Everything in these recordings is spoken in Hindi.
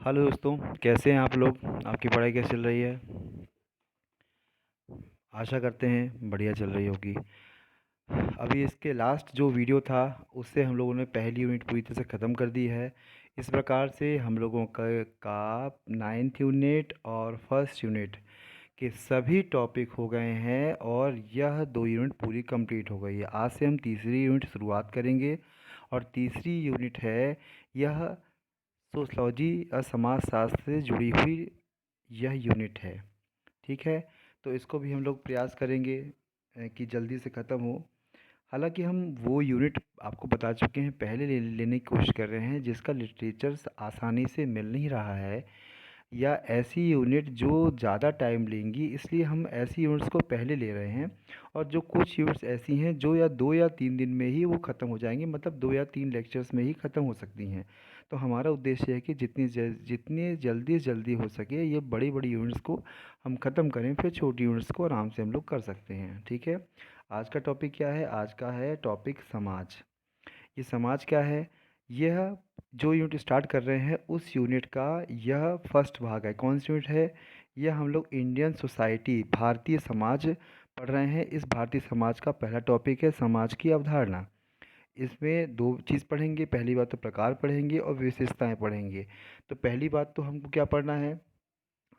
हेलो दोस्तों, कैसे हैं आप लोग। आपकी पढ़ाई कैसी चल रही है। आशा करते हैं बढ़िया चल रही होगी। अभी इसके लास्ट जो वीडियो था उससे हम लोगों ने पहली यूनिट पूरी तरह से ख़त्म कर दी है। इस प्रकार से हम लोगों का नाइन्थ यूनिट और फर्स्ट यूनिट के सभी टॉपिक हो गए हैं और यह दो यूनिट पूरी कंप्लीट हो गई है। आज से हम तीसरी यूनिट शुरुआत करेंगे और तीसरी यूनिट है यह सोशलॉजी और समाजशास्त्र से जुड़ी हुई यह यूनिट है। ठीक है, तो इसको भी हम लोग प्रयास करेंगे कि जल्दी से ख़त्म हो। हालांकि हम वो यूनिट आपको बता चुके हैं, पहले लेने की कोशिश कर रहे हैं जिसका लिटरेचर आसानी से मिल नहीं रहा है, या ऐसी यूनिट जो ज़्यादा टाइम लेंगी, इसलिए हम ऐसी यूनिट्स को पहले ले रहे हैं। और जो कुछ यूनिट्स ऐसी हैं जो या 2 या 3 दिन में ही वो ख़त्म हो जाएंगी, मतलब 2 या 3 लेक्चर्स में ही ख़त्म हो सकती हैं। तो हमारा उद्देश्य है कि जितनी जल्दी से जल्दी हो सके ये बड़ी बड़ी यूनिट्स को हम ख़त्म करें, फिर छोटी यूनिट्स को आराम से हम लोग कर सकते हैं। ठीक है, आज का टॉपिक क्या है। आज का है टॉपिक समाज। ये समाज क्या है। यह जो यूनिट स्टार्ट कर रहे हैं उस यूनिट का यह फर्स्ट भाग है। कौन सी यूनिट है। यह हम लोग इंडियन सोसाइटी, भारतीय समाज पढ़ रहे हैं। इस भारतीय समाज का पहला टॉपिक है समाज की अवधारणा। इसमें दो चीज़ पढ़ेंगे, पहली बात तो प्रकार पढ़ेंगे और विशेषताएं पढ़ेंगे। तो पहली बात तो हमको क्या पढ़ना है,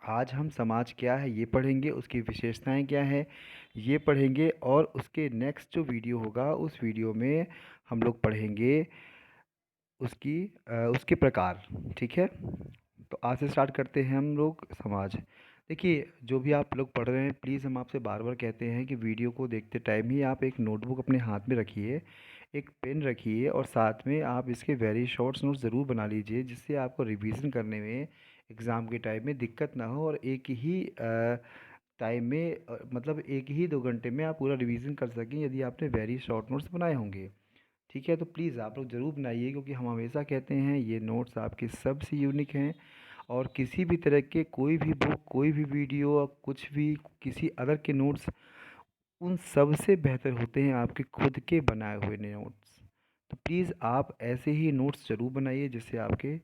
आज हम समाज क्या है ये पढ़ेंगे, उसकी विशेषताएं क्या हैं ये पढ़ेंगे, और उसके नेक्स्ट जो वीडियो होगा उस वीडियो में हम लोग पढ़ेंगे उसके प्रकार। ठीक है, तो आज से स्टार्ट करते हैं हम लोग समाज। देखिए, जो भी आप लोग पढ़ रहे हैं प्लीज़ हम आपसे बार बार कहते हैं कि वीडियो को देखते टाइम ही आप एक नोटबुक अपने हाथ में रखिए, एक पेन रखिए, और साथ में आप इसके वेरी शॉर्ट्स नोट्स ज़रूर बना लीजिए, जिससे आपको रिवीजन करने में एग्ज़ाम के टाइम में दिक्कत ना हो, और एक ही टाइम में मतलब एक ही 2 घंटे में आप पूरा रिवीजन कर सकें यदि आपने वेरी शॉर्ट नोट्स बनाए होंगे। ठीक है, तो प्लीज़ आप लोग ज़रूर बनाइए, क्योंकि हम हमेशा कहते हैं ये नोट्स आपके सबसे यूनिक हैं, और किसी भी तरह के कोई भी बुक, कोई भी वीडियो, कुछ भी किसी अदर के नोट्स उन सब से बेहतर होते हैं आपके खुद के बनाए हुए नोट्स। तो प्लीज़ आप ऐसे ही नोट्स ज़रूर बनाइए जिससे आपके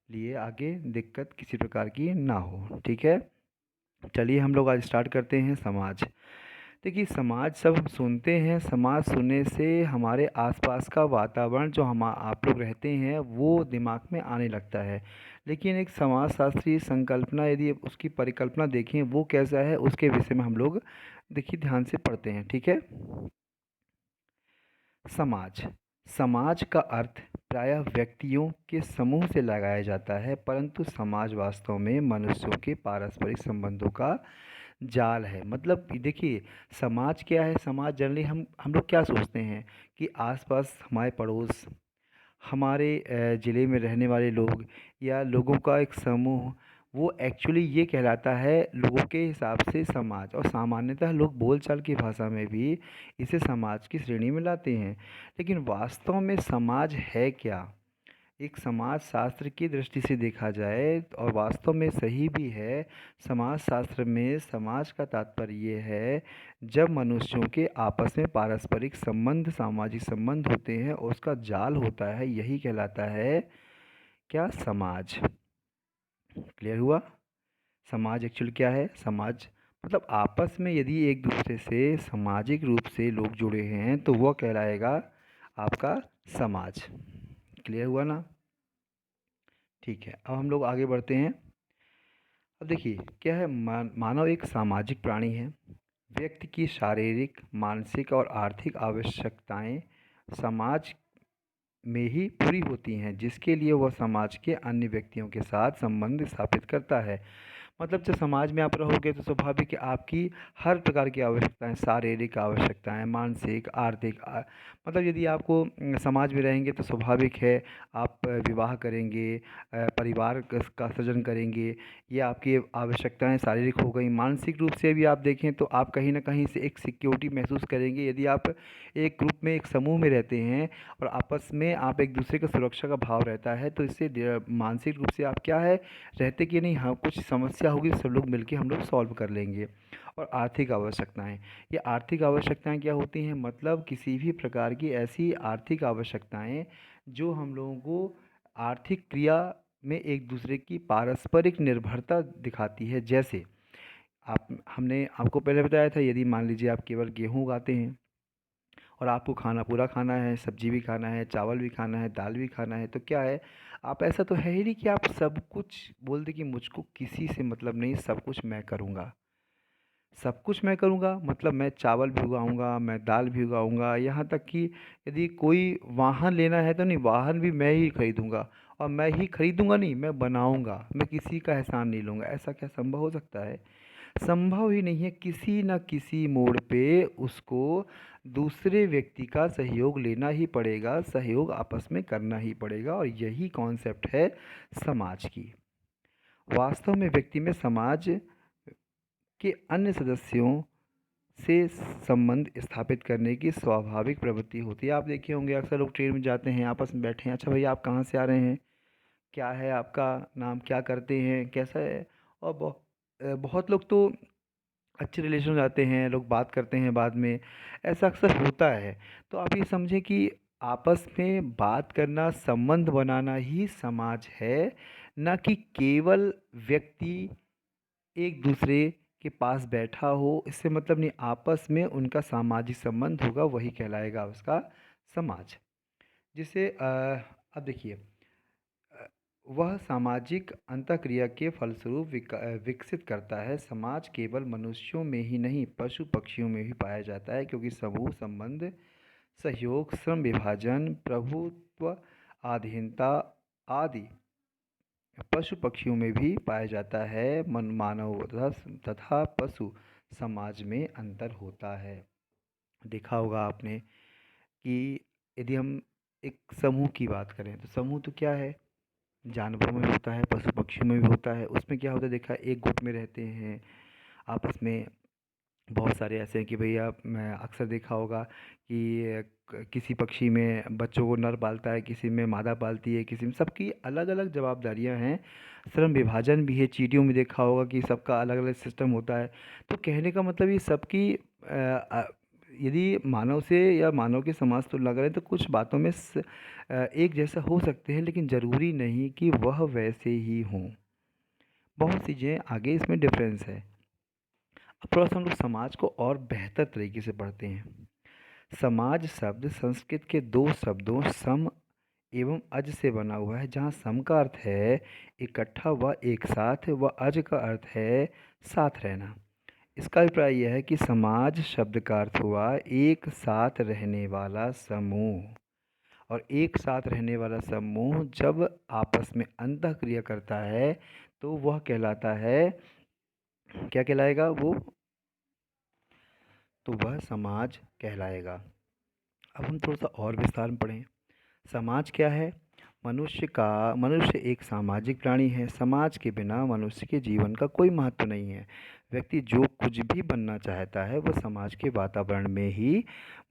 लिए आगे दिक्कत किसी प्रकार की ना हो। ठीक है, चलिए हम लोग आज स्टार्ट करते हैं समाज। देखिए, समाज सब हम सुनते हैं, समाज सुनने से हमारे आसपास का वातावरण जो हम आप लोग रहते हैं वो दिमाग में आने लगता है। लेकिन एक समाज शास्त्रीय संकल्पना, यदि उसकी परिकल्पना देखें वो कैसा है, उसके विषय में हम लोग देखिए ध्यान से पढ़ते हैं। ठीक है, समाज। समाज का अर्थ प्रायः व्यक्तियों के समूह से लगाया जाता है, परंतु समाज वास्तव में मनुष्यों के पारस्परिक संबंधों का जाल है। मतलब देखिए, समाज क्या है। समाज जनरली हम लोग क्या सोचते हैं कि आसपास हमारे पड़ोस, हमारे ज़िले में रहने वाले लोग, या लोगों का एक समूह, वो एक्चुअली ये कहलाता है लोगों के हिसाब से समाज। और सामान्यतः लोग बोलचाल की भाषा में भी इसे समाज की श्रेणी में लाते हैं। लेकिन वास्तव में समाज है क्या। एक समाज शास्त्र की दृष्टि से देखा जाए और वास्तव में सही भी है, समाज शास्त्र में समाज का तात्पर्य ये है जब मनुष्यों के आपस में पारस्परिक संबंध, सामाजिक संबंध होते हैं और उसका जाल होता है, यही कहलाता है क्या, समाज। क्लियर हुआ। समाज एक्चुअल क्या है। समाज मतलब आपस में यदि एक दूसरे से सामाजिक रूप से लोग जुड़े हैं तो वह कहलाएगा आपका समाज। क्लियर हुआ ना। ठीक है, अब हम लोग आगे बढ़ते हैं। अब देखिए क्या है, मानव एक सामाजिक प्राणी है। व्यक्ति की शारीरिक, मानसिक और आर्थिक आवश्यकताएं समाज में ही पूरी होती हैं, जिसके लिए वह समाज के अन्य व्यक्तियों के साथ संबंध स्थापित करता है। मतलब जब समाज में आप रहोगे तो स्वाभाविक है आपकी हर प्रकार की आवश्यकताएं, शारीरिक आवश्यकताएं, मानसिक, आर्थिक मतलब यदि आपको समाज में रहेंगे तो स्वाभाविक है आप विवाह करेंगे, परिवार का सृजन करेंगे। ये आपकी आवश्यकताएं शारीरिक हो गई। मानसिक रूप से भी आप देखें तो आप कहीं ना कहीं से एक सिक्योरिटी महसूस करेंगे यदि आप एक ग्रुप में, एक समूह में रहते हैं और आपस में आप एक दूसरे का सुरक्षा का भाव रहता है, तो इससे मानसिक रूप से आप क्या है रहते कि नहीं, हाँ कुछ समस्या होगी सब लोग मिलके हम लोग सॉल्व कर लेंगे। और आर्थिक आवश्यकताएं, ये आर्थिक आवश्यकताएं क्या होती हैं, मतलब किसी भी प्रकार की ऐसी आर्थिक आवश्यकताएं जो हम लोगों को आर्थिक क्रिया में एक दूसरे की पारस्परिक निर्भरता दिखाती है। जैसे आप हमने आपको पहले बताया था, यदि मान लीजिए आप केवल गेहूँ उगाते हैं और आपको खाना पूरा खाना है, सब्जी भी खाना है, चावल भी खाना है, दाल भी खाना है, तो क्या है, आप ऐसा तो है ही नहीं कि आप सब कुछ बोल दें कि मुझको किसी से मतलब नहीं, सब कुछ मैं करूँगा। सब कुछ मैं करूँगा मतलब मैं चावल भी उगाऊँगा, मैं दाल भी उगाऊँगा, यहाँ तक कि यदि कोई वाहन लेना है तो नहीं, वाहन भी मैं ही खरीदूँगा। और मैं ही खरीदूँगा नहीं, मैं बनाऊँगा, मैं किसी का एहसान नहीं लूँगा। ऐसा क्या संभव हो सकता है? संभव ही नहीं है। किसी न किसी मोड़ पे उसको दूसरे व्यक्ति का सहयोग लेना ही पड़ेगा, सहयोग आपस में करना ही पड़ेगा, और यही कॉन्सेप्ट है समाज की। वास्तव में व्यक्ति में समाज के अन्य सदस्यों से संबंध स्थापित करने की स्वाभाविक प्रवृत्ति होती है। आप देखे होंगे अक्सर लोग ट्रेन में जाते हैं, आपस में बैठे हैं, अच्छा भैया आप कहाँ से आ रहे हैं, क्या है आपका नाम, क्या करते हैं, कैसा है। और बहुत लोग तो अच्छे रिलेशन हो जाते हैं, लोग बात करते हैं बाद में, ऐसा अक्सर होता है। तो आप ये समझें कि आपस में बात करना, संबंध बनाना ही समाज है, ना कि केवल व्यक्ति एक दूसरे के पास बैठा हो, इससे मतलब नहीं, आपस में उनका सामाजिक संबंध होगा, वही कहलाएगा उसका समाज। जिसे अब देखिए, अ, वह सामाजिक अंतःक्रिया के फलस्वरूप विकसित करता है। समाज केवल मनुष्यों में ही नहीं, पशु पक्षियों में भी पाया जाता है, क्योंकि समूह संबंध, सहयोग, श्रम विभाजन, प्रभुत्व, अधीनता आदि पशु पक्षियों में भी पाया जाता है। मन मानव तथा पशु समाज में अंतर होता है। देखा होगा आपने कि यदि हम एक समूह की बात करें, तो समूह तो क्या है, जानवरों में भी होता है, पशु पक्षियों में भी होता है। उसमें क्या होता है, देखा, एक गुट में रहते हैं आपस में। बहुत सारे ऐसे हैं कि भैया, मैं अक्सर देखा होगा कि किसी पक्षी में बच्चों को नर पालता है, किसी में मादा पालती है, किसी में, सबकी अलग अलग जवाबदारियां हैं। श्रम विभाजन भी है। चींटियों में देखा होगा कि सबका अलग अलग सिस्टम होता है। तो कहने का मतलब ये सबकी यदि मानव से या मानव के समाज तुलना करें तो कुछ बातों में एक जैसा हो सकते हैं, लेकिन ज़रूरी नहीं कि वह वैसे ही हों। बहुत चीज़ें आगे इसमें डिफरेंस है। अब थोड़ा सा हम लोग समाज को और बेहतर तरीके से पढ़ते हैं। समाज शब्द संस्कृत के दो शब्दों सम एवं अज से बना हुआ है, जहाँ सम का अर्थ है इकट्ठा व एक साथ, व अज का अर्थ है साथ रहना। इसका अभिप्राय यह है कि समाज शब्द का अर्थ हुआ एक साथ रहने वाला समूह। और एक साथ रहने वाला समूह जब आपस में अंतःक्रिया करता है तो वह कहलाता है, क्या कहलाएगा वो, तो वह समाज कहलाएगा। अब हम थोड़ा सा और विस्तार में पढ़ें। समाज क्या है? मनुष्य एक सामाजिक प्राणी है। समाज के बिना मनुष्य के जीवन का कोई महत्व नहीं है। व्यक्ति जो कुछ भी बनना चाहता है वह समाज के वातावरण में ही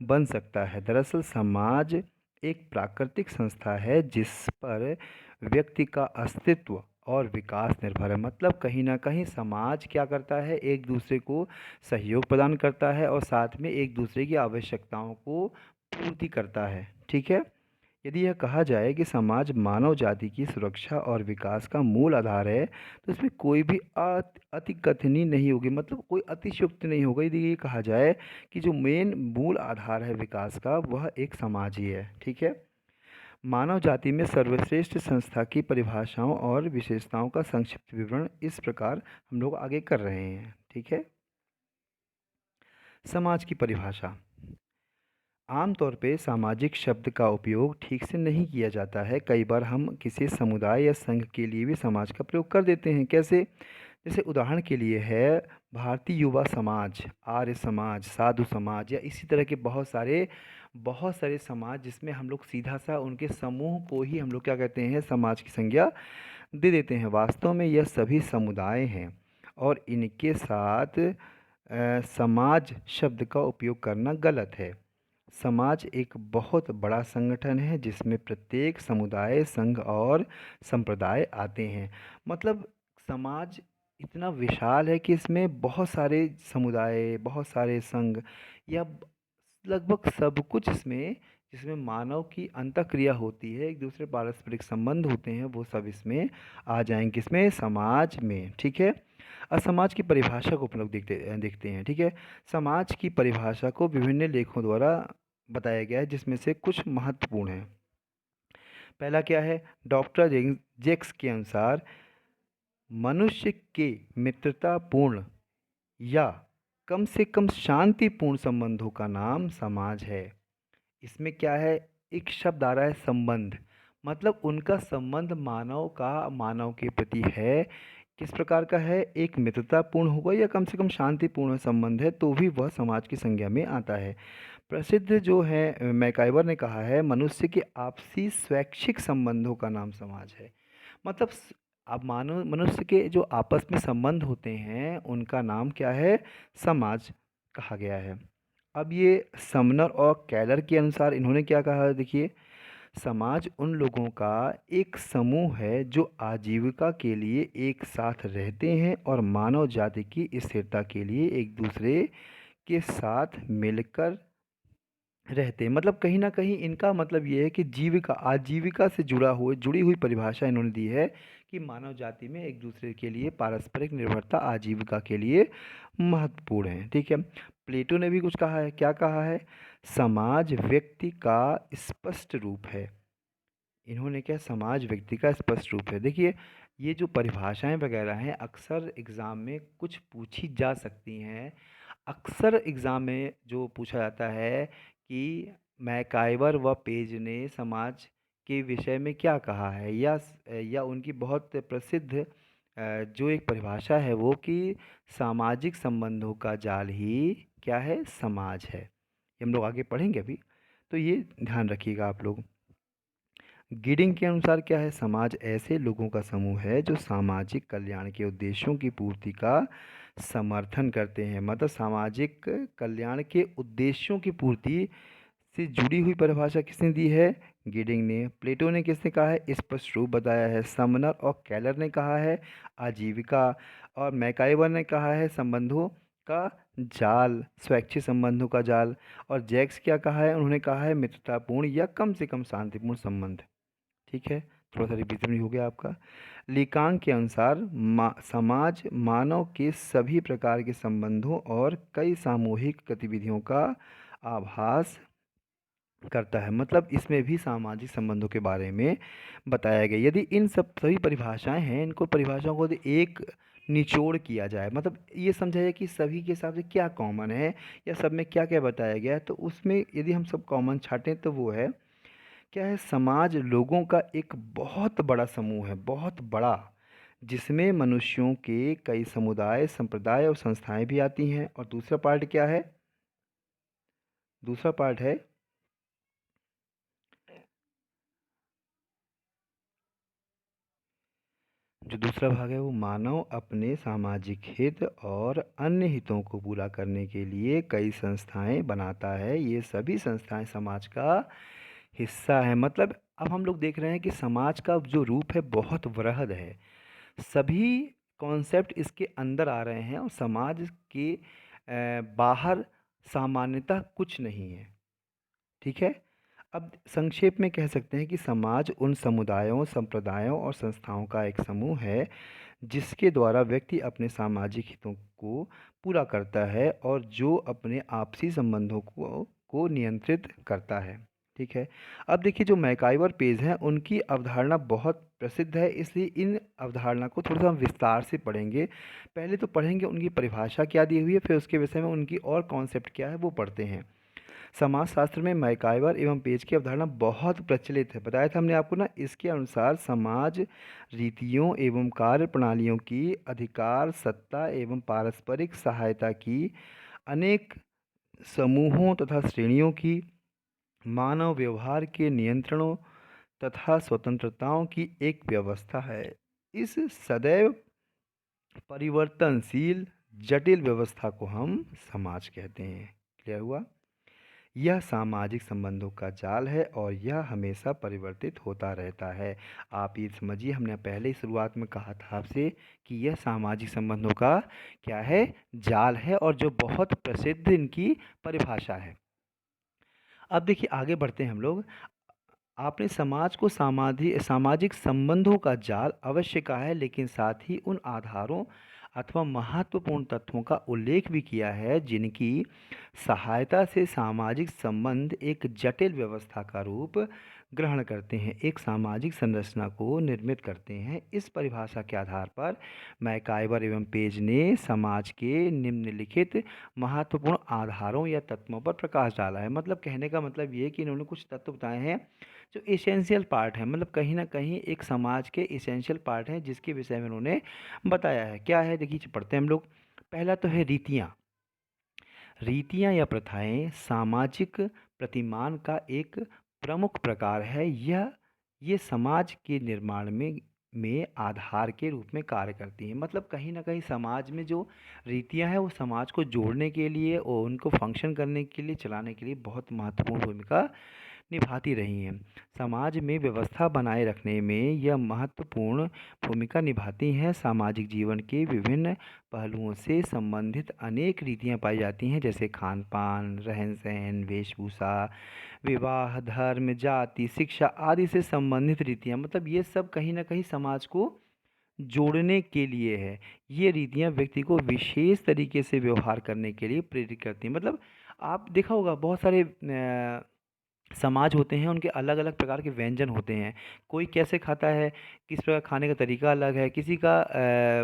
बन सकता है। दरअसल समाज एक प्राकृतिक संस्था है जिस पर व्यक्ति का अस्तित्व और विकास निर्भर है। मतलब कहीं ना कहीं समाज क्या करता है, एक दूसरे को सहयोग प्रदान करता है और साथ में एक दूसरे की आवश्यकताओं को पूर्ति करता है। ठीक है। यदि यह कहा जाए कि समाज मानव जाति की सुरक्षा और विकास का मूल आधार है, तो इसमें कोई भी अतिकथनी नहीं होगी, मतलब कोई अतिशयोक्ति नहीं होगा यदि ये कहा जाए कि जो मेन मूल आधार है विकास का, वह एक समाज ही है। ठीक है। मानव जाति में सर्वश्रेष्ठ संस्था की परिभाषाओं और विशेषताओं का संक्षिप्त विवरण इस प्रकार हम लोग आगे कर रहे हैं। ठीक है। समाज की परिभाषा। आमतौर पे सामाजिक शब्द का उपयोग ठीक से नहीं किया जाता है। कई बार हम किसी समुदाय या संघ के लिए भी समाज का प्रयोग कर देते हैं। कैसे? जैसे उदाहरण के लिए है भारतीय युवा समाज, आर्य समाज, साधु समाज, या इसी तरह के बहुत सारे समाज, जिसमें हम लोग सीधा सा उनके समूह को ही हम लोग क्या कहते हैं, समाज की संज्ञा दे देते हैं। वास्तव में यह सभी समुदाय हैं और इनके साथ समाज शब्द का उपयोग करना गलत है। समाज एक बहुत बड़ा संगठन है जिसमें प्रत्येक समुदाय, संघ और संप्रदाय आते हैं। मतलब समाज इतना विशाल है कि इसमें बहुत सारे समुदाय, बहुत सारे संघ, या लगभग सब कुछ इसमें जिसमें मानव की अंतःक्रिया होती है, एक दूसरे पारस्परिक संबंध होते हैं, वो सब इसमें आ जाएंगे, किसमें, समाज में। ठीक है। अब समाज की परिभाषा को हम लोग देखते हैं। ठीक है। समाज की परिभाषा को विभिन्न लेखों द्वारा बताया गया है, जिसमें से कुछ महत्वपूर्ण है। पहला क्या है, डॉक्टर जेक्स के अनुसार मनुष्य के मित्रतापूर्ण या कम से कम शांतिपूर्ण संबंधों का नाम समाज है। इसमें क्या है, एक शब्द आ रहा है संबंध, मतलब उनका संबंध मानव का मानव के प्रति है, किस प्रकार का है, एक मित्रतापूर्ण होगा या कम से कम शांतिपूर्ण संबंध है, तो भी वह समाज की संज्ञा में आता है। प्रसिद्ध जो है मैकाइवर ने कहा है, मनुष्य के आपसी स्वैच्छिक संबंधों का नाम समाज है। मतलब अब मानो मनुष्य के जो आपस में संबंध होते हैं उनका नाम क्या है, समाज कहा गया है। अब ये समनर और कैलर के अनुसार इन्होंने क्या कहा है, देखिए, समाज उन लोगों का एक समूह है जो आजीविका के लिए एक साथ रहते हैं और मानव जाति की स्थिरता के लिए एक दूसरे के साथ मिलकर रहते हैं। मतलब कहीं ना कहीं इनका मतलब ये है कि जीविका आजीविका से जुड़ी हुई परिभाषा इन्होंने दी है कि मानव जाति में एक दूसरे के लिए पारस्परिक निर्भरता आजीविका के लिए महत्वपूर्ण है। ठीक है। प्लेटो ने भी कुछ कहा है, क्या कहा है, समाज व्यक्ति का स्पष्ट रूप है। इन्होंने क्या, समाज व्यक्ति का स्पष्ट रूप है। देखिए, ये जो परिभाषाएं वगैरह हैं अक्सर एग्ज़ाम में कुछ पूछी जा सकती हैं। अक्सर एग्ज़ाम में जो पूछा जाता है कि मैकाइवर व पेज ने समाज के विषय में क्या कहा है, या उनकी बहुत प्रसिद्ध जो एक परिभाषा है वो कि सामाजिक संबंधों का जाल ही क्या है, समाज है। ये हम लोग आगे पढ़ेंगे अभी, तो ये ध्यान रखिएगा आप लोग। गिडिंग के अनुसार क्या है, समाज ऐसे लोगों का समूह है जो सामाजिक कल्याण के उद्देश्यों की पूर्ति का समर्थन करते हैं। मतलब सामाजिक कल्याण के उद्देश्यों की पूर्ति से जुड़ी हुई परिभाषा किसने दी है, गिडिंग ने। प्लेटो ने किसने कहा है, स्पष्ट रूप बताया है। समनर और कैलर ने कहा है आजीविका, और मैकाइवर ने कहा है संबंधों का जाल, स्वैच्छिक संबंधों का जाल। और जैक्स क्या कहा है, उन्होंने कहा है मित्रतापूर्ण या कम से कम शांतिपूर्ण संबंध। ठीक है। थोड़ा सा रिवीजन भी हो गया आपका। लीकांग के अनुसार समाज मानव के सभी प्रकार के संबंधों और कई सामूहिक गतिविधियों का आभास करता है। मतलब इसमें भी सामाजिक संबंधों के बारे में बताया गया। यदि इन सब सभी परिभाषाएं हैं, इनको परिभाषाओं को यदि एक निचोड़ किया जाए, मतलब ये समझा जाए कि सभी के हिसाब से क्या कॉमन है या सब में क्या क्या बताया गया है, तो उसमें यदि हम सब कॉमन छाटें तो वो है क्या है, समाज लोगों का एक बहुत बड़ा समूह है, बहुत बड़ा, जिसमें मनुष्यों के कई समुदाय, संप्रदाय और संस्थाएं भी आती हैं। और दूसरा पार्ट क्या है, दूसरा पार्ट है जो दूसरा भाग है वो मानव अपने सामाजिक हित और अन्य हितों को पूरा करने के लिए कई संस्थाएं बनाता है। ये सभी संस्थाएं समाज का हिस्सा है। मतलब अब हम लोग देख रहे हैं कि समाज का जो रूप है बहुत वृहद है, सभी कॉन्सेप्ट इसके अंदर आ रहे हैं और समाज के बाहर सामान्यतः कुछ नहीं है। ठीक है। अब संक्षेप में कह सकते हैं कि समाज उन समुदायों, संप्रदायों और संस्थाओं का एक समूह है जिसके द्वारा व्यक्ति अपने सामाजिक हितों को पूरा करता है और जो अपने आपसी संबंधों को नियंत्रित करता है। ठीक है। अब देखिए, जो मैकाइवर पेज हैं उनकी अवधारणा बहुत प्रसिद्ध है, इसलिए इन अवधारणा को थोड़ा सा हम विस्तार से पढ़ेंगे। पहले तो पढ़ेंगे उनकी परिभाषा क्या दी हुई है, फिर उसके विषय में उनकी और कॉन्सेप्ट क्या है वो पढ़ते हैं। समाजशास्त्र में मैकाइवर एवं पेज की अवधारणा बहुत प्रचलित है, बताया था हमने आपको ना। इसके अनुसार समाज रीतियों एवं कार्य प्रणालियों की अधिकार, सत्ता एवं पारस्परिक सहायता की अनेक समूहों तथा श्रेणियों की मानव व्यवहार के नियंत्रणों तथा स्वतंत्रताओं की एक व्यवस्था है। इस सदैव परिवर्तनशील जटिल व्यवस्था को हम समाज कहते हैं। क्लियर हुआ। यह सामाजिक संबंधों का जाल है और यह हमेशा परिवर्तित होता रहता है। आप ये समझिए, हमने पहले ही शुरुआत में कहा था आपसे कि यह सामाजिक संबंधों का क्या है, जाल है, और जो बहुत प्रसिद्ध इनकी परिभाषा है। अब देखिए आगे बढ़ते हैं हम लोग। आपने समाज को सामाजिक संबंधों का जाल अवश्य कहा है, लेकिन साथ ही उन आधारों अथवा महत्वपूर्ण तत्वों का उल्लेख भी किया है जिनकी सहायता से सामाजिक संबंध एक जटिल व्यवस्था का रूप ग्रहण करते हैं, एक सामाजिक संरचना को निर्मित करते हैं। इस परिभाषा के आधार पर मैकाइवर एवं पेज ने समाज के निम्नलिखित महत्वपूर्ण आधारों या तत्वों पर प्रकाश डाला है। मतलब कहने का मतलब ये है कि इन्होंने कुछ तत्व बताए हैं जो एसेंशियल पार्ट है, मतलब कहीं ना कहीं एक समाज के एसेंशियल पार्ट हैं जिसके विषय में उन्होंने बताया है। क्या है देखिए, पढ़ते हैं हम लोग। पहला तो है रीतियाँ। रीतियाँ या प्रथाएं सामाजिक प्रतिमान का एक प्रमुख प्रकार है। ये समाज के निर्माण में आधार के रूप में कार्य करती हैं। मतलब कहीं ना कहीं समाज में जो रीतियां हैं वो समाज को जोड़ने के लिए और उनको फंक्शन करने के लिए, चलाने के लिए बहुत महत्वपूर्ण भूमिका निभाती रही हैं। समाज में व्यवस्था बनाए रखने में यह महत्वपूर्ण भूमिका निभाती हैं। सामाजिक जीवन के विभिन्न पहलुओं से संबंधित अनेक रीतियां पाई जाती हैं, जैसे खान पान, रहन सहन, वेशभूषा, विवाह, धर्म, जाति, शिक्षा आदि से संबंधित रीतियां। मतलब ये सब कहीं ना कहीं समाज को जोड़ने के लिए है। ये रीतियां व्यक्ति को विशेष तरीके से व्यवहार करने के लिए प्रेरित करती हैं। मतलब आप देखा होगा बहुत सारे समाज होते हैं, उनके अलग अलग प्रकार के व्यंजन होते हैं। कोई कैसे खाता है, किस प्रकार खाने का तरीका अलग है, किसी का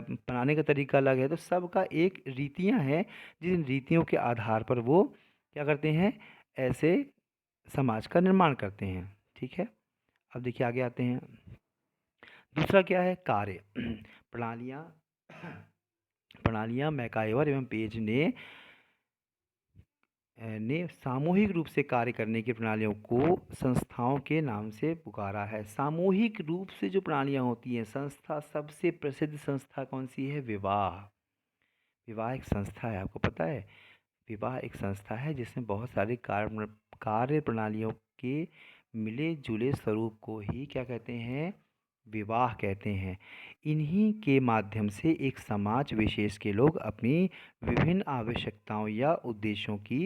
बनाने का तरीका अलग है। तो सबका एक रीतियां हैं, जिन रीतियों के आधार पर वो क्या करते हैं, ऐसे समाज का निर्माण करते हैं। ठीक है, अब देखिए आगे आते हैं। दूसरा क्या है, कार्य प्रणालियाँ। प्रणालियाँ मैकाइवर एवं पेज ने सामूहिक रूप से कार्य करने की प्रणालियों को संस्थाओं के नाम से पुकारा है। सामूहिक रूप से जो प्रणालियाँ होती हैं, संस्था, सबसे प्रसिद्ध संस्था कौन सी है, विवाह। विवाह एक संस्था है, आपको पता है। विवाह एक संस्था है जिसमें बहुत सारे कार्य प्रणालियों के मिले जुले स्वरूप को ही क्या कहते हैं, विवाह कहते हैं। इन्हीं के माध्यम से एक समाज विशेष के लोग अपनी विभिन्न आवश्यकताओं या उद्देश्यों की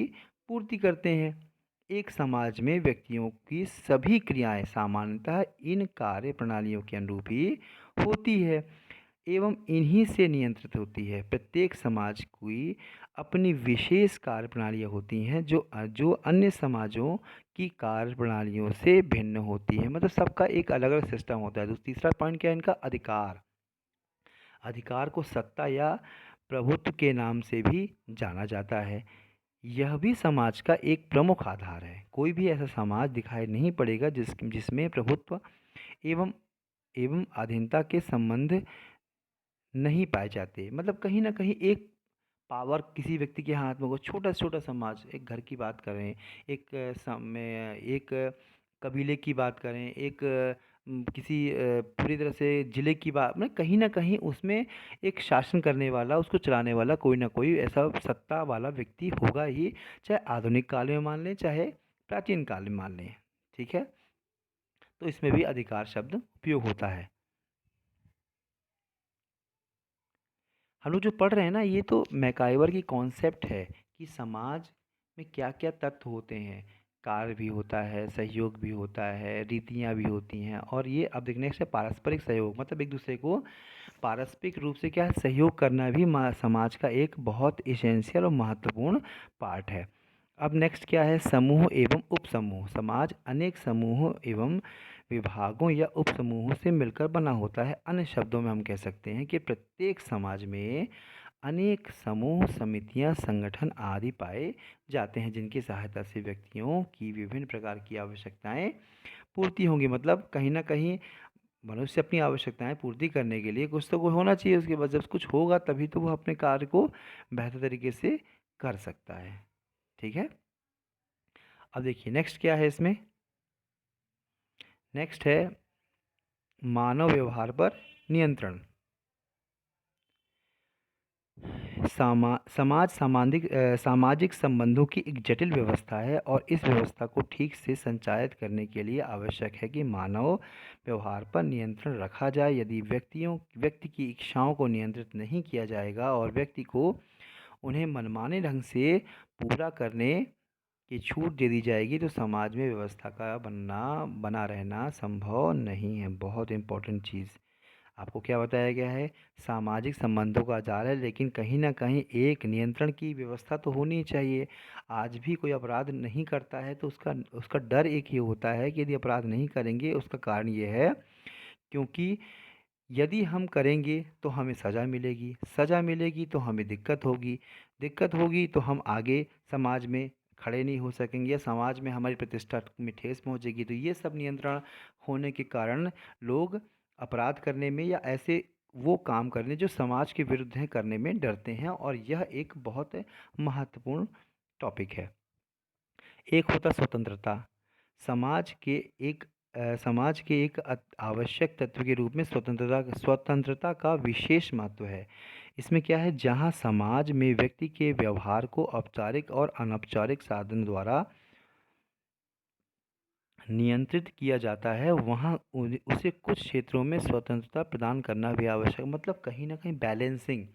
पूर्ति करते हैं। एक समाज में व्यक्तियों की सभी क्रियाएं सामान्यतः इन कार्य प्रणालियों के अनुरूप ही होती है एवं इन्हीं से नियंत्रित होती है। प्रत्येक समाज की अपनी विशेष कार्य प्रणालियाँ होती हैं जो जो अन्य समाजों की कार्य प्रणालियों से भिन्न होती है। मतलब सबका एक अलग अलग सिस्टम होता है। तीसरा पॉइंट क्या है इनका, अधिकार। अधिकार को सत्ता या प्रभुत्व के नाम से भी जाना जाता है। यह भी समाज का एक प्रमुख आधार है। कोई भी ऐसा समाज दिखाई नहीं पड़ेगा जिसमें प्रभुत्व एवं एवं अधीनता के संबंध नहीं पाए जाते। मतलब कहीं ना कहीं एक पावर किसी व्यक्ति के हाथ में होगा। छोटा से छोटा समाज, एक घर की बात करें, एक एक कबीले की बात करें, एक किसी पूरी तरह से जिले की बात, मतलब कहीं ना कहीं उसमें एक शासन करने वाला, उसको चलाने वाला कोई ना कोई ऐसा सत्ता वाला व्यक्ति होगा ही, चाहे आधुनिक काल में मान लें चाहे प्राचीन काल में मान लें। ठीक है, तो इसमें भी अधिकार शब्द उपयोग होता है। हम लोग जो पढ़ रहे हैं ना, ये तो मैकाइवर की कॉन्सेप्ट है कि समाज में क्या क्या तत्व होते हैं। कार्य भी होता है, सहयोग भी होता है, रीतियाँ भी होती हैं, और ये अब देखने से पारस्परिक सहयोग, मतलब एक दूसरे को पारस्परिक रूप से क्या है, सहयोग करना भी समाज का एक बहुत इसेंशियल और महत्वपूर्ण पार्ट है। अब नेक्स्ट क्या है, समूह एवं उपसमूह। समाज अनेक समूहों एवं विभागों या उपसमूहों से मिलकर बना होता है। अन्य शब्दों में हम कह सकते हैं कि प्रत्येक समाज में अनेक समूह, समितियां, संगठन आदि पाए जाते हैं जिनकी सहायता से व्यक्तियों की विभिन्न प्रकार की आवश्यकताएं पूर्ति होंगी। मतलब कहीं ना कहीं मनुष्य अपनी आवश्यकताएं पूर्ति करने के लिए कुछ तो कोई होना चाहिए, उसके बाद जब कुछ होगा तभी तो वो अपने कार्य को बेहतर तरीके से कर सकता है। ठीक है, अब देखिए नेक्स्ट क्या है इसमें। नेक्स्ट है मानव व्यवहार पर नियंत्रण। सामाजिक संबंधों की एक जटिल व्यवस्था है और इस व्यवस्था को ठीक से संचालित करने के लिए आवश्यक है कि मानव व्यवहार पर नियंत्रण रखा जाए। यदि व्यक्ति की इच्छाओं को नियंत्रित नहीं किया जाएगा और व्यक्ति को उन्हें मनमाने ढंग से पूरा करने कि छूट दे दी जाएगी तो समाज में व्यवस्था का बना रहना संभव नहीं है। बहुत इम्पोर्टेंट चीज़ आपको क्या बताया गया है, सामाजिक संबंधों का जाल है, लेकिन कहीं ना कहीं एक नियंत्रण की व्यवस्था तो होनी ही चाहिए। आज भी कोई अपराध नहीं करता है तो उसका उसका डर एक ही होता है कि यदि अपराध नहीं करेंगे, उसका कारण ये है क्योंकि यदि हम करेंगे तो हमें सज़ा मिलेगी, सज़ा मिलेगी तो हमें दिक्कत होगी, दिक्कत होगी तो हम आगे समाज में खड़े नहीं हो सकेंगे या समाज में हमारी प्रतिष्ठा में ठेस पहुंचेगी। तो ये सब नियंत्रण होने के कारण लोग अपराध करने में या ऐसे वो काम करने जो समाज के विरुद्ध हैं करने में डरते हैं, और यह एक बहुत महत्वपूर्ण टॉपिक है। एक होता स्वतंत्रता। समाज के एक समाज के एक आवश्यक तत्व के रूप में स्वतंत्रता का विशेष महत्व है। इसमें क्या है, जहाँ समाज में व्यक्ति के व्यवहार को औपचारिक और अनौपचारिक साधन द्वारा नियंत्रित किया जाता है, वहाँ उसे कुछ क्षेत्रों में स्वतंत्रता प्रदान करना भी आवश्यक। मतलब कहीं ना कहीं बैलेंसिंग,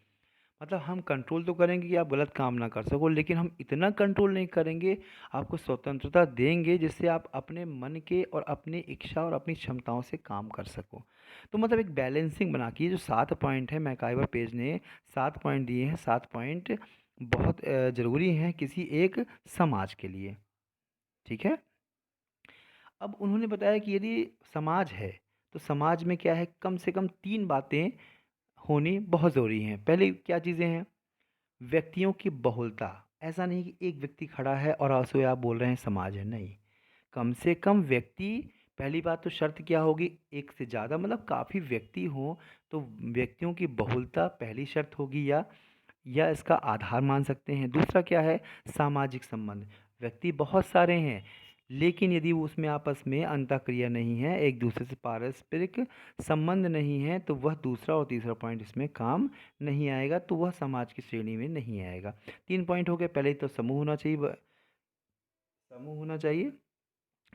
मतलब हम कंट्रोल तो करेंगे कि आप गलत काम ना कर सको, लेकिन हम इतना कंट्रोल नहीं करेंगे, आपको स्वतंत्रता देंगे जिससे आप अपने मन के और अपनी इच्छा और अपनी क्षमताओं से काम कर सको। तो मतलब एक बैलेंसिंग बना के, ये जो 7 पॉइंट है, मैकाइवर पेज ने 7 पॉइंट दिए हैं। 7 पॉइंट बहुत ज़रूरी हैं किसी एक समाज के लिए। ठीक है। अब उन्होंने बताया कि यदि समाज है तो समाज में क्या है, कम से कम 3 बातें होनी बहुत ज़रूरी हैं। पहले क्या चीज़ें हैं, व्यक्तियों की बहुलता। ऐसा नहीं कि एक व्यक्ति खड़ा है और आंसू आप बोल रहे हैं समाज है, नहीं। कम से कम व्यक्ति, पहली बात तो शर्त क्या होगी, एक से ज़्यादा, मतलब काफ़ी व्यक्ति हों तो व्यक्तियों की बहुलता पहली शर्त होगी, या इसका आधार मान सकते हैं। दूसरा क्या है, सामाजिक संबंध। व्यक्ति बहुत सारे हैं लेकिन यदि उसमें आपस में अंतःक्रिया नहीं है, एक दूसरे से पारस्परिक संबंध नहीं है, तो वह दूसरा और तीसरा पॉइंट इसमें काम नहीं आएगा, तो वह समाज की श्रेणी में नहीं आएगा। 3 पॉइंट हो गए। पहले तो समूह होना चाहिए, समूह होना चाहिए।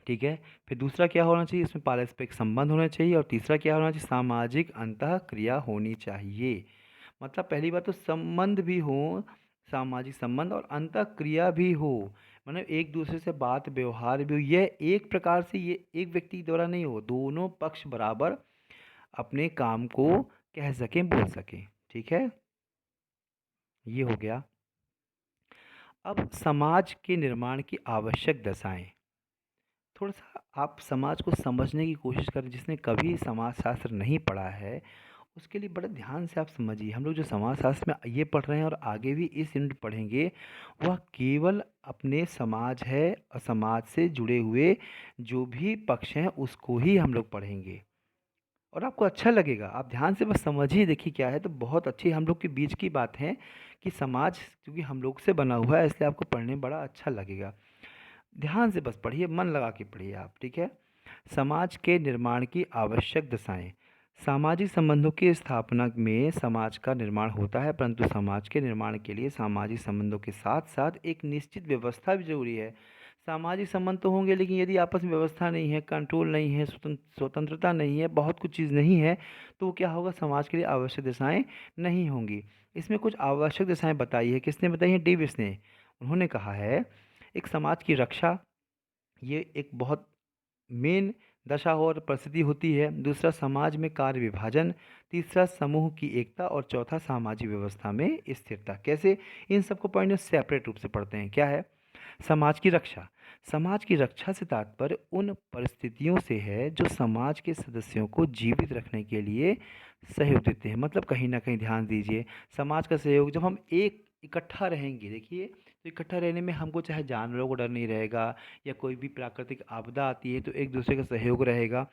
ठीक है। फिर दूसरा क्या होना चाहिए, इसमें पारस्परिक संबंध होना चाहिए, और तीसरा क्या होना चाहिए, सामाजिक अंतःक्रिया होनी चाहिए। मतलब पहली बात तो संबंध भी हो, सामाजिक संबंध, और अंतःक्रिया भी हो, मतलब एक दूसरे से बात व्यवहार भी हो। यह एक प्रकार से, ये एक व्यक्ति द्वारा नहीं हो, दोनों पक्ष बराबर अपने काम को कह सकें, बोल सकें। ठीक है, ये हो गया। अब समाज के निर्माण की आवश्यक दशाएं, थोड़ा सा आप समाज को समझने की कोशिश करें। जिसने कभी समाजशास्त्र नहीं पढ़ा है उसके लिए बड़े ध्यान से आप समझिए। हम लोग जो समाजशास्त्र में ये पढ़ रहे हैं और आगे भी इस यूनिट पढ़ेंगे, वह केवल अपने समाज है और समाज से जुड़े हुए जो भी पक्ष हैं उसको ही हम लोग पढ़ेंगे, और आपको अच्छा लगेगा। आप ध्यान से बस समझिए, देखिए क्या है। तो बहुत अच्छी हम लोग के बीच की बात है कि समाज क्योंकि हम लोग से बना हुआ है, इसलिए आपको पढ़ने में बड़ा अच्छा लगेगा। ध्यान से बस पढ़िए, मन लगा के पढ़िए आप। ठीक है। समाज के निर्माण की आवश्यक दशाएं। सामाजिक संबंधों की स्थापना में समाज का निर्माण होता है, परंतु समाज के निर्माण के लिए सामाजिक संबंधों के साथ साथ एक निश्चित व्यवस्था भी जरूरी है। सामाजिक संबंध तो होंगे, लेकिन यदि आपस में व्यवस्था नहीं है, कंट्रोल नहीं है, स्वतंत्रता नहीं है, बहुत कुछ चीज़ नहीं है, तो वो क्या होगा, समाज के लिए आवश्यक दिशाएं नहीं होंगी। इसमें कुछ आवश्यक दिशाएं बताई है, किसने बताई है, डेविस ने। उन्होंने कहा है, एक समाज की रक्षा, ये एक बहुत मेन दशा और परिस्थिति होती है। दूसरा, समाज में कार्य विभाजन। तीसरा, समूह की एकता। और चौथा, सामाजिक व्यवस्था में स्थिरता। कैसे, इन सबको पॉइंट सेपरेट रूप से पढ़ते हैं। क्या है, समाज की रक्षा। समाज की रक्षा से तात्पर्य उन परिस्थितियों से है जो समाज के सदस्यों को जीवित रखने के लिए सहयोग देते हैं। मतलब कहीं ना कहीं ध्यान दीजिए, समाज का सहयोग, जब हम एक इकट्ठा रहेंगे, देखिए, तो इकट्ठा रहने में हमको चाहे जानवरों को डर नहीं रहेगा, या कोई भी प्राकृतिक आपदा आती है तो एक दूसरे का सहयोग रहेगा।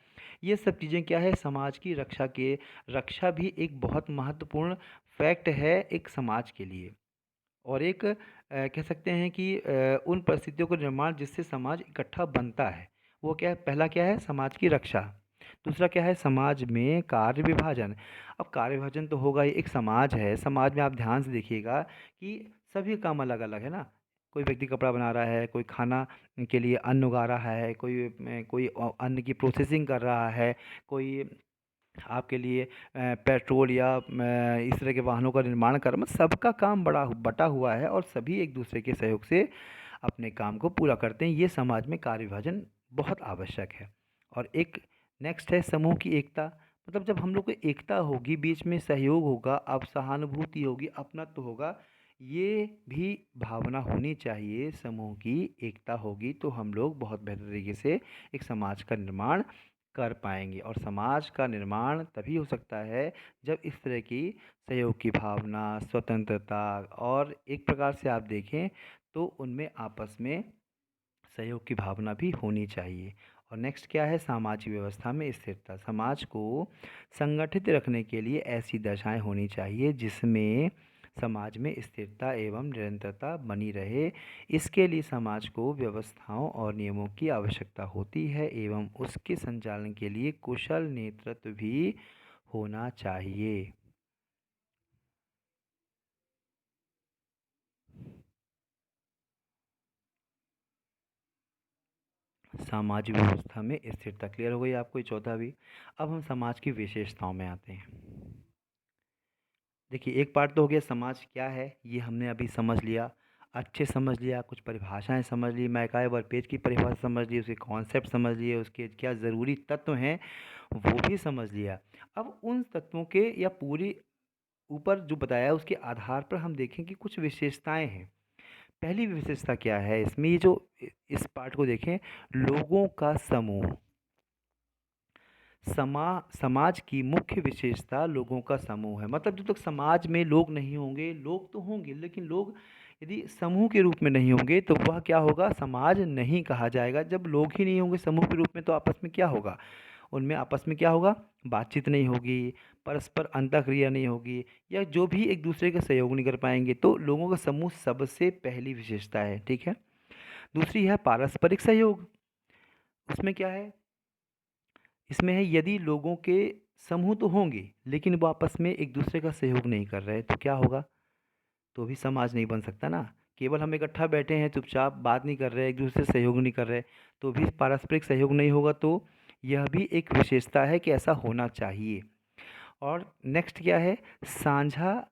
ये सब चीज़ें क्या है, समाज की रक्षा भी एक बहुत महत्वपूर्ण फैक्ट है एक समाज के लिए। और एक कह सकते हैं कि उन परिस्थितियों का निर्माण जिससे समाज इकट्ठा बनता है, वो क्या है, पहला क्या है, समाज की रक्षा। दूसरा क्या है, समाज में कार्य विभाजन। अब कार्य विभाजन तो होगा ही, एक समाज है, समाज में आप ध्यान से देखिएगा कि सभी काम अलग अलग है ना। कोई व्यक्ति कपड़ा बना रहा है, कोई खाना के लिए अन्न उगा रहा है, कोई अन्न की प्रोसेसिंग कर रहा है, कोई आपके लिए पेट्रोल या इस तरह के वाहनों का निर्माण कर, मतलब सबका काम बड़ा बटा हुआ है, और सभी एक दूसरे के सहयोग से अपने काम को पूरा करते हैं। ये समाज में कार्य विभाजन बहुत आवश्यक है। और एक नेक्स्ट है समूह की एकता। मतलब जब हम लोग को एकता होगी, बीच में सहयोग होगा, अब सहानुभूति होगी, अपनत्व होगा, ये भी भावना होनी चाहिए, समूह की एकता होगी तो हम लोग बहुत बेहतर तरीके से एक समाज का निर्माण कर पाएंगे। और समाज का निर्माण तभी हो सकता है जब इस तरह की सहयोग की भावना, स्वतंत्रता, और एक प्रकार से आप देखें तो उनमें आपस में सहयोग की भावना भी होनी चाहिए। और नेक्स्ट क्या है, सामाजिक व्यवस्था में स्थिरता। समाज को संगठित रखने के लिए ऐसी दशाएं होनी चाहिए जिसमें समाज में स्थिरता एवं निरंतरता बनी रहे। इसके लिए समाज को व्यवस्थाओं और नियमों की आवश्यकता होती है एवं उसके संचालन के लिए कुशल नेतृत्व भी होना चाहिए। सामाजिक व्यवस्था में स्थिरता क्लियर हो गई आपको, ये चौथा भी। अब हम समाज की विशेषताओं में आते हैं। देखिए, एक पार्ट तो हो गया समाज क्या है, ये हमने अभी समझ लिया, अच्छे समझ लिया, कुछ परिभाषाएं समझ ली, मैकाय वर्पेज की परिभाषा समझ ली, उसके कॉन्सेप्ट समझ लिए, उसके क्या ज़रूरी तत्व हैं वो भी समझ लिया। अब उन तत्वों के या पूरी ऊपर जो बताया है उसके आधार पर हम देखें कि कुछ विशेषताएं हैं। पहली विशेषता क्या है इसमें, ये जो इस पार्ट को देखें, लोगों का समूह। समाज की मुख्य विशेषता लोगों का समूह है। मतलब जब तक समाज में लोग नहीं होंगे, लोग तो होंगे लेकिन लोग यदि समूह के रूप में नहीं होंगे तो वह क्या होगा, समाज नहीं कहा जाएगा। जब लोग ही नहीं होंगे समूह के रूप में तो आपस में क्या होगा, उनमें आपस में क्या होगा, बातचीत नहीं होगी, परस्पर अंतःक्रिया नहीं होगी, या जो भी एक दूसरे का सहयोग नहीं कर पाएंगे। तो लोगों का समूह सबसे पहली विशेषता है, ठीक है। दूसरी है पारस्परिक सहयोग। उसमें क्या है, इसमें है यदि लोगों के समूह तो होंगे लेकिन वो आपस में एक दूसरे का सहयोग नहीं कर रहे तो क्या होगा, तो भी समाज नहीं बन सकता ना। केवल हम इकट्ठा बैठे हैं, चुपचाप बात नहीं कर रहे, एक दूसरे से सहयोग नहीं कर रहे, तो भी पारस्परिक सहयोग नहीं होगा। तो यह भी एक विशेषता है कि ऐसा होना चाहिए। और नेक्स्ट क्या है, साझा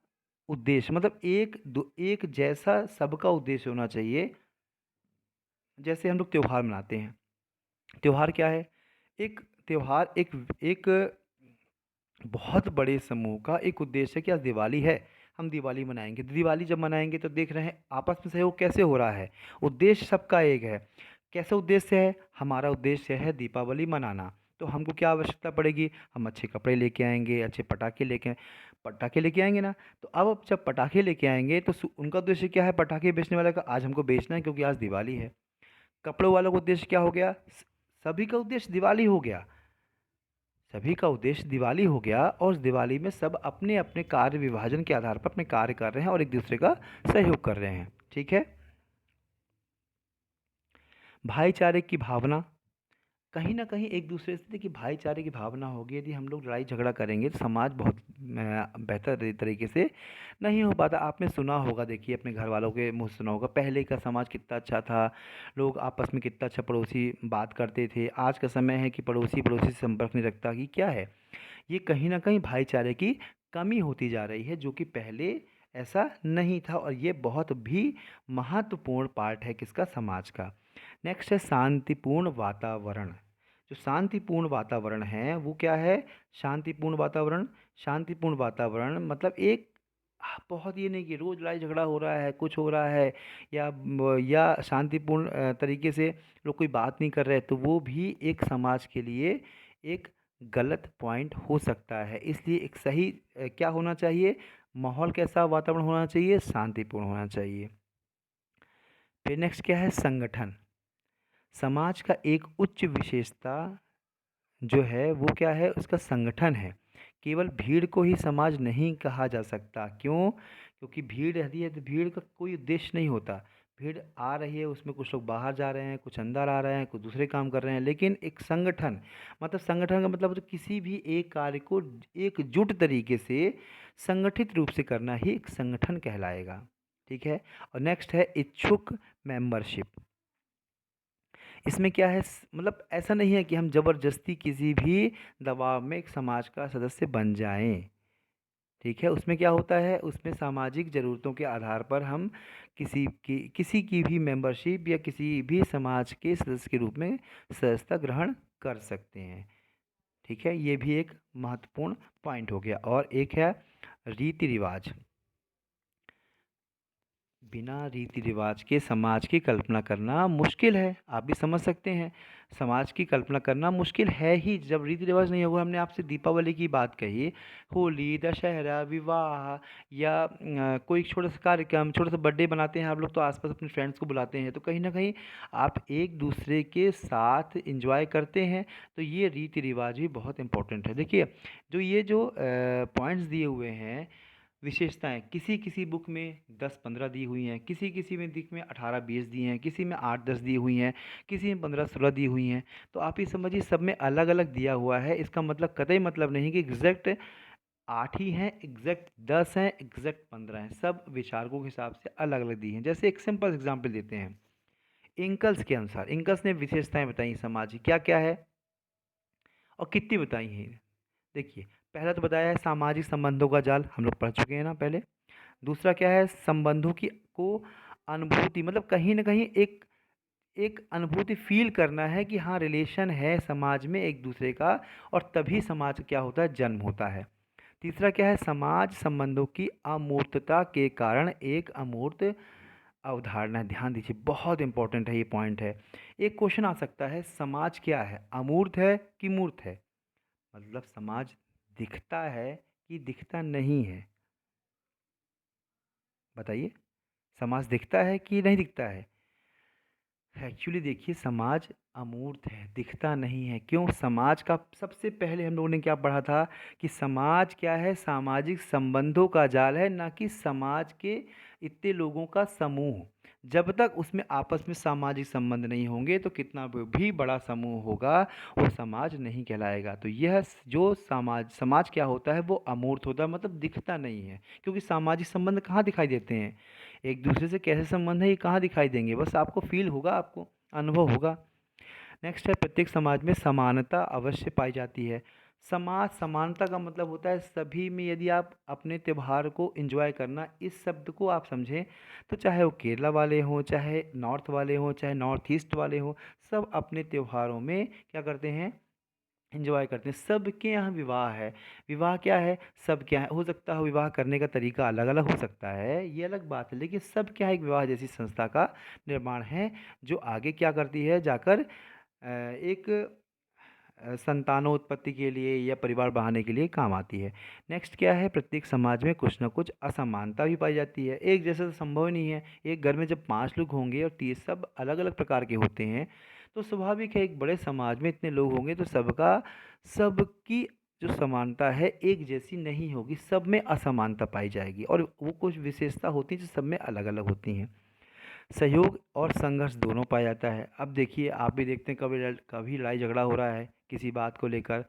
उद्देश्य। मतलब एक जैसा सबका उद्देश्य होना चाहिए। जैसे हम लोग त्योहार मनाते हैं, त्योहार क्या है, एक त्योहार एक एक बहुत बड़े समूह का एक उद्देश्य है कि आज दिवाली है, हम दिवाली मनाएंगे। तो दिवाली जब मनाएंगे तो देख रहे हैं आपस में सहयोग कैसे हो रहा है, उद्देश्य सबका एक है। कैसा उद्देश्य है, हमारा उद्देश्य है दीपावली मनाना। तो हमको क्या आवश्यकता पड़ेगी, हम अच्छे कपड़े लेके आएंगे, अच्छे पटाखे लेके आएंगे ना। तो अब जब पटाखे लेके आएंगे तो उनका उद्देश्य क्या है, पटाखे बेचने वाला का आज हमको बेचना है क्योंकि आज दिवाली है। कपड़ों वालों का उद्देश्य क्या हो गया, सभी का उद्देश्य दिवाली हो गया, सभी का उद्देश्य दिवाली हो गया। और उस दिवाली में सब अपने अपने कार्य विभाजन के आधार पर अपने कार्य कर रहे हैं और एक दूसरे का सहयोग कर रहे हैं, ठीक है। भाईचारे की भावना, कहीं ना कहीं एक दूसरे से देखिए भाईचारे की भावना होगी। यदि हम लोग लड़ाई झगड़ा करेंगे तो समाज बहुत बेहतर तरीके से नहीं हो पाता। आपने सुना होगा, देखिए अपने घर वालों के मुँह से सुना होगा, पहले का समाज कितना अच्छा था, लोग आपस में कितना अच्छा पड़ोसी बात करते थे। आज का समय है कि पड़ोसी पड़ोसी से संपर्क नहीं रखता, कि क्या है, ये कहीं ना कहीं भाईचारे की कमी होती जा रही है, जो कि पहले ऐसा नहीं था। और ये बहुत भी महत्वपूर्ण पार्ट है किसका, समाज का। नेक्स्ट है शांतिपूर्ण वातावरण। जो शांतिपूर्ण वातावरण है वो क्या है, शांतिपूर्ण वातावरण, शांतिपूर्ण वातावरण मतलब एक बहुत ये नहीं कि रोज़ लड़ाई झगड़ा हो रहा है, कुछ हो रहा है, या शांतिपूर्ण तरीके से लोग कोई बात नहीं कर रहे, तो वो भी एक समाज के लिए एक गलत पॉइंट हो सकता है। इसलिए एक सही क्या होना चाहिए, माहौल कैसा, वातावरण होना चाहिए, शांतिपूर्ण होना चाहिए। फिर नेक्स्ट क्या है, संगठन। समाज का एक उच्च विशेषता जो है वो क्या है, उसका संगठन है। केवल भीड़ को ही समाज नहीं कहा जा सकता, क्यों, क्योंकि भीड़ रहती है तो भीड़ का कोई उद्देश्य नहीं होता। भीड़ आ रही है, उसमें कुछ लोग बाहर जा रहे हैं, कुछ अंदर आ रहे हैं, कुछ दूसरे काम कर रहे हैं, लेकिन एक संगठन, मतलब संगठन का मतलब तो किसी भी एक कार्य को एकजुट तरीके से संगठित रूप से करना ही एक संगठन कहलाएगा, ठीक है। और नेक्स्ट है इच्छुक मेंबरशिप। इसमें क्या है, मतलब ऐसा नहीं है कि हम ज़बरदस्ती किसी भी दबाव में एक समाज का सदस्य बन जाएं। ठीक है। उसमें क्या होता है, उसमें सामाजिक ज़रूरतों के आधार पर हम किसी की भी मेंबरशिप या किसी भी समाज के सदस्य के रूप में सदस्यता ग्रहण कर सकते हैं। ठीक है, ये भी एक महत्वपूर्ण पॉइंट हो गया। और एक है रीति रिवाज। बिना रीति रिवाज के समाज की कल्पना करना मुश्किल है, आप भी समझ सकते हैं। समाज की कल्पना करना मुश्किल है ही जब रीति रिवाज नहीं होगा। हमने आपसे दीपावली की बात कही, होली, दशहरा, विवाह या कोई छोटा सा कार्यक्रम, छोटा सा बर्थडे बनाते हैं आप लोग, तो आसपास अपने फ्रेंड्स को बुलाते हैं, तो कहीं ना कहीं आप एक दूसरे के साथ इंजॉय करते हैं। तो ये रीति रिवाज भी बहुत इंपॉर्टेंट है। देखिए, जो पॉइंट्स दिए हुए हैं, विशेषताएं किसी किसी बुक में 10-15 दी हुई हैं, किसी किसी में बुक में 18-20 दी हैं, किसी में 8-10 दी हुई हैं, किसी में 15-16 दी हुई हैं। तो आप ये समझिए सब में अलग अलग दिया हुआ है। इसका मतलब कतई मतलब नहीं कि एग्जैक्ट 8 ही हैं, एग्जैक्ट 10 हैं, एग्जैक्ट 15 हैं। सब विचारकों के हिसाब से अलग अलग दी हैं। जैसे एक सिंपल एग्जाम्पल देते हैं, इंकल्स के अनुसार इंकल्स ने विशेषताएं बताई समाज की क्या क्या है और कितनी बताई हैं। देखिए, पहला तो बताया है सामाजिक संबंधों का जाल, हम लोग पढ़ चुके हैं ना पहले। दूसरा क्या है, संबंधों की को अनुभूति, मतलब कहीं ना कहीं एक एक अनुभूति फील करना है कि हाँ रिलेशन है समाज में एक दूसरे का, और तभी समाज क्या होता है, जन्म होता है। तीसरा क्या है, समाज संबंधों की अमूर्तता के कारण एक अमूर्त अवधारणा। ध्यान दीजिए, बहुत इंपॉर्टेंट है ये पॉइंट है। एक क्वेश्चन आ सकता है, समाज क्या है, अमूर्त है कि मूर्त है? मतलब समाज दिखता है कि दिखता नहीं है? बताइए, समाज दिखता है कि नहीं दिखता है? एक्चुअली देखिए, समाज अमूर्त है, दिखता नहीं है। क्यों? समाज का सबसे पहले हम लोगों ने क्या पढ़ा था कि समाज क्या है, सामाजिक संबंधों का जाल है, ना कि समाज के इतने लोगों का समूह। जब तक उसमें आपस में सामाजिक संबंध नहीं होंगे तो कितना भी बड़ा समूह होगा वो समाज नहीं कहलाएगा। तो यह जो समाज समाज क्या होता है, वो अमूर्त होता है, मतलब दिखता नहीं है। क्योंकि सामाजिक संबंध कहाँ दिखाई देते हैं, एक दूसरे से कैसे संबंध है ये कहाँ दिखाई देंगे, बस आपको फील होगा, आपको अनुभव होगा। नेक्स्ट है, प्रत्येक समाज में समानता अवश्य पाई जाती है। समाज समानता का मतलब होता है सभी में, यदि आप अपने त्यौहार को एंजॉय करना, इस शब्द को आप समझें, तो चाहे वो केरला वाले हों, चाहे नॉर्थ वाले हों, चाहे नॉर्थ ईस्ट वाले हों, सब अपने त्योहारों में क्या करते हैं, एंजॉय करते हैं। सबके यहाँ विवाह है। विवाह क्या है, सब क्या है, हो सकता है विवाह करने का तरीका अलग अलग हो सकता है, ये अलग बात है, लेकिन सब क्या है, एक विवाह जैसी संस्था का निर्माण है, जो आगे क्या करती है, जाकर एक संतानोत्पत्ति के लिए या परिवार बढ़ाने के लिए काम आती है। नेक्स्ट क्या है, प्रत्येक समाज में कुछ ना कुछ असमानता भी पाई जाती है। एक जैसा तो संभव ही नहीं है। एक घर में जब 5 लोग होंगे और 30 सब अलग अलग प्रकार के होते हैं, तो स्वाभाविक है एक बड़े समाज में इतने लोग होंगे तो सबकी जो समानता है एक जैसी नहीं होगी, सब में असमानता पाई जाएगी, और वो कुछ विशेषता होती हैं जो सब में अलग अलग होती हैं। सहयोग और संघर्ष दोनों पाया जाता है। अब देखिए, आप भी देखते हैं कभी लड़ाई झगड़ा हो रहा है किसी बात को लेकर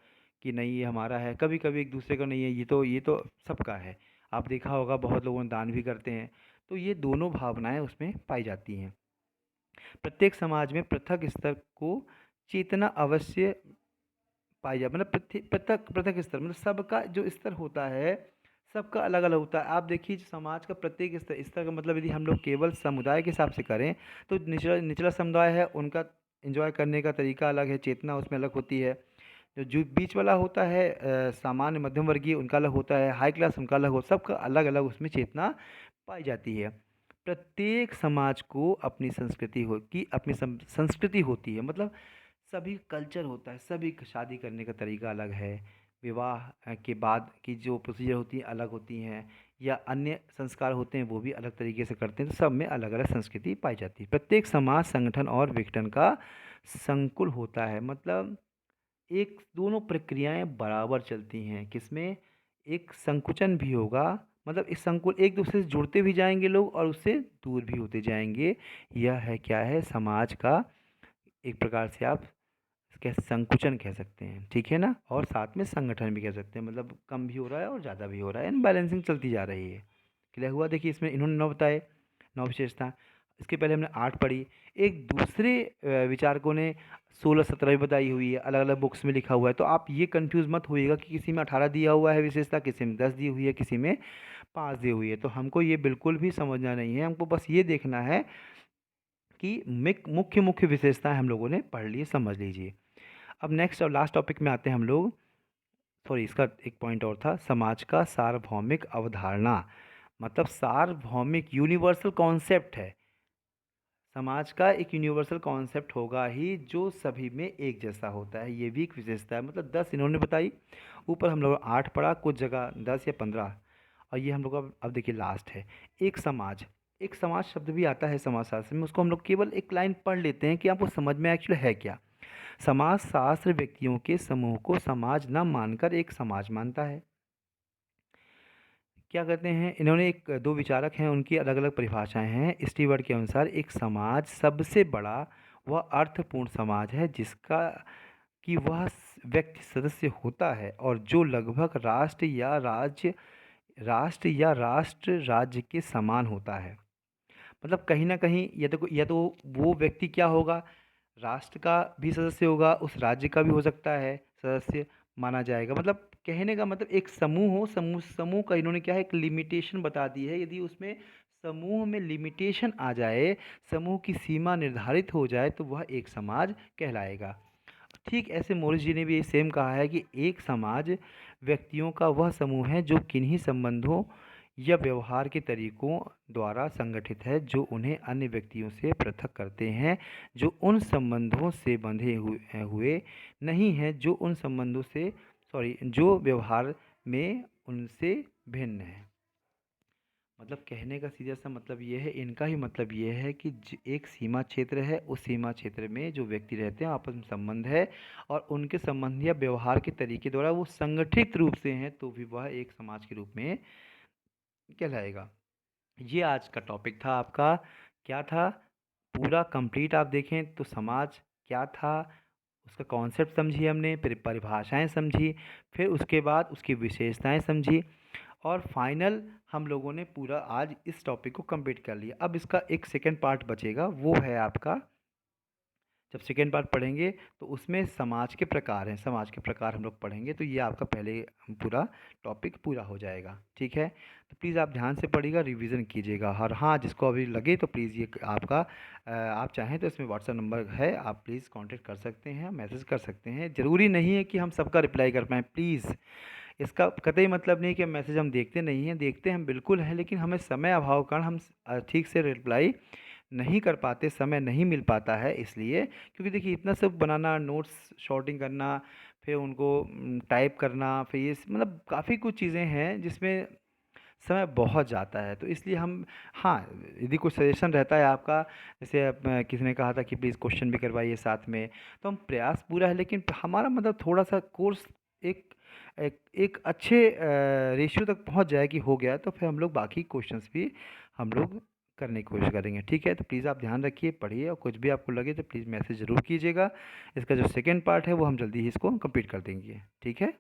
कि नहीं ये हमारा है, कभी कभी एक दूसरे का नहीं है, ये तो सबका है। आप देखा होगा बहुत लोगों दान भी करते हैं। तो ये दोनों भावनाएं उसमें पाई जाती हैं। प्रत्येक समाज में पृथक स्तर को चेतना अवश्य पाई जाए, मतलब पृथक पृथक स्तर, मतलब सबका जो स्तर होता है सबका अलग अलग होता है। आप देखिए, समाज का प्रत्येक स्तर, स्तर का मतलब यदि हम लोग केवल समुदाय के हिसाब से करें, तो निचला निचला समुदाय है उनका एंजॉय करने का तरीका अलग है, चेतना उसमें अलग होती है। जो बीच वाला होता है सामान्य मध्यम वर्गीय, उनका अलग होता है, हाई क्लास उनका अलग हो, सबका अलग अलग उसमें चेतना पाई जाती है। प्रत्येक समाज को अपनी संस्कृति हो की अपनी संस्कृति होती है, मतलब सभी कल्चर होता है, सभी का शादी करने का तरीका अलग है, विवाह के बाद की जो प्रोसीजर होती है अलग होती हैं, या अन्य संस्कार होते हैं वो भी अलग तरीके से करते हैं। तो सब में अलग अलग संस्कृति पाई जाती है। प्रत्येक समाज संगठन और विघटन का संकुल होता है, मतलब एक दोनों प्रक्रियाएं बराबर चलती हैं, किसमें एक संकुचन भी होगा, मतलब इस संकुल एक दूसरे से जुड़ते भी जाएंगे लोग और उससे दूर भी होते जाएंगे। यह है क्या है, समाज का एक प्रकार से आप कह संकुचन कह सकते हैं, ठीक है ना, और साथ में संगठन भी कह सकते हैं, मतलब कम भी हो रहा है और ज़्यादा भी हो रहा है, बैलेंसिंग चलती जा रही है। क्लियर हुआ? देखिए, इसमें इन्होंने 9 बताए, 9 विशेषता। इसके पहले हमने 8 पढ़ी। एक दूसरे विचारकों ने 16-17 भी बताई हुई है, अलग अलग बुक्स में लिखा हुआ है। तो आप ये कंफ्यूज मत होइएगा कि किसी में 18 दिया हुआ है विशेषता, किसी में 10 दी हुई है, किसी में 5 दी हुई है। तो हमको ये बिल्कुल भी समझना नहीं है, हमको बस ये देखना है कि मुख्य मुख्य विशेषताएं हम लोगों ने पढ़ ली, समझ लीजिए। अब नेक्स्ट और लास्ट टॉपिक में आते हैं हम लोग। सॉरी, इसका एक पॉइंट और था, समाज का सार्वभौमिक अवधारणा। मतलब सार्वभौमिक यूनिवर्सल कॉन्सेप्ट है। समाज का एक यूनिवर्सल कॉन्सेप्ट होगा ही जो सभी में एक जैसा होता है, ये भी एक विशेषता है। मतलब 10 इन्होंने बताई, ऊपर हम लोग 8 पढ़ा, कुछ जगह 10 या 15, और ये हम लोग अब देखिए लास्ट है एक समाज। एक समाज शब्द भी आता है समाजशास्त्र में, उसको हम लोग केवल एक लाइन पढ़ लेते हैं कि आपको समझ में एक्चुअली है क्या। समाज शास्त्र व्यक्तियों के समूह को समाज न मानकर एक समाज मानता है। क्या कहते हैं इन्होंने, एक दो विचारक हैं, उनकी अलग अलग परिभाषाएं हैं। स्टीवर्ट के अनुसार एक समाज सबसे बड़ा व अर्थपूर्ण समाज है जिसका कि वह व्यक्ति सदस्य होता है और जो लगभग राष्ट्र राज्य के समान होता है। मतलब कहीं ना कहीं या तो वो व्यक्ति क्या होगा, राष्ट्र का भी सदस्य होगा, उस राज्य का भी हो सकता है सदस्य माना जाएगा। मतलब कहने का मतलब एक समूह हो, समूह का इन्होंने क्या है, एक लिमिटेशन बता दी है। यदि उसमें समूह में लिमिटेशन आ जाए, समूह की सीमा निर्धारित हो जाए, तो वह एक समाज कहलाएगा। ठीक ऐसे मोरिस जी ने भी सेम कहा है कि एक समाज व्यक्तियों का वह समूह है जो किन्हीं संबंधों या व्यवहार के तरीकों द्वारा संगठित है जो उन्हें अन्य व्यक्तियों से पृथक करते हैं, जो उन संबंधों से बंधे हुए नहीं हैं, जो उन संबंधों से जो व्यवहार में उनसे भिन्न है। मतलब कहने का सीधा सा मतलब ये है, इनका ही मतलब ये है कि एक सीमा क्षेत्र है, उस सीमा क्षेत्र में जो व्यक्ति रहते हैं आपस में संबंध है, और उनके संबंध या व्यवहार के तरीके द्वारा वो संगठित रूप से हैं, तो भी वह एक समाज के रूप में कहलाएगा। ये आज का टॉपिक था आपका। क्या था पूरा कंप्लीट, आप देखें तो समाज क्या था, उसका कॉन्सेप्ट समझी हमने, फिर परिभाषाएं समझी, फिर उसके बाद उसकी विशेषताएं समझी, और फाइनल हम लोगों ने पूरा आज इस टॉपिक को कंप्लीट कर लिया। अब इसका एक सेकंड पार्ट बचेगा, वो है आपका, जब सेकेंड पार्ट पढ़ेंगे तो उसमें समाज के प्रकार हैं, समाज के प्रकार हम लोग पढ़ेंगे, तो ये आपका पहले पूरा टॉपिक पूरा हो जाएगा। ठीक है, तो प्लीज़ आप ध्यान से पढ़िएगा, रिवीजन कीजिएगा। और हाँ, जिसको अभी लगे तो प्लीज़ ये आपका आप चाहें तो इसमें व्हाट्सएप नंबर है, आप प्लीज़ कांटेक्ट कर सकते हैं, मैसेज कर सकते हैं। ज़रूरी नहीं है कि हम सबका रिप्लाई कर पाएँ, प्लीज़ इसका कतई मतलब नहीं कि मैसेज हम देखते नहीं हैं, देखते हम बिल्कुल हैं, लेकिन हमें समय अभाव कारण हम ठीक से रिप्लाई नहीं कर पाते, समय नहीं मिल पाता है इसलिए। क्योंकि देखिए इतना सब बनाना, नोट्स शॉर्टिंग करना, फिर उनको टाइप करना, फिर ये मतलब काफ़ी कुछ चीज़ें हैं जिसमें समय बहुत जाता है, तो इसलिए हम, हाँ, यदि कोई सजेशन रहता है आपका, जैसे किसी ने कहा था कि प्लीज़ क्वेश्चन भी करवाइए साथ में, तो हम प्रयास पूरा है, लेकिन हमारा मतलब थोड़ा सा कोर्स एक एक अच्छे रेशियो तक पहुंच जाए कि हो गया, तो फिर हम लोग बाकी क्वेश्चंस भी हम लोग करने की कोशिश करेंगे। ठीक है, तो प्लीज़ आप ध्यान रखिए, पढ़िए, और कुछ भी आपको लगे तो प्लीज़ मैसेज ज़रूर कीजिएगा। इसका जो सेकेंड पार्ट है वो हम जल्दी ही इसको कंप्लीट कर देंगे। ठीक है।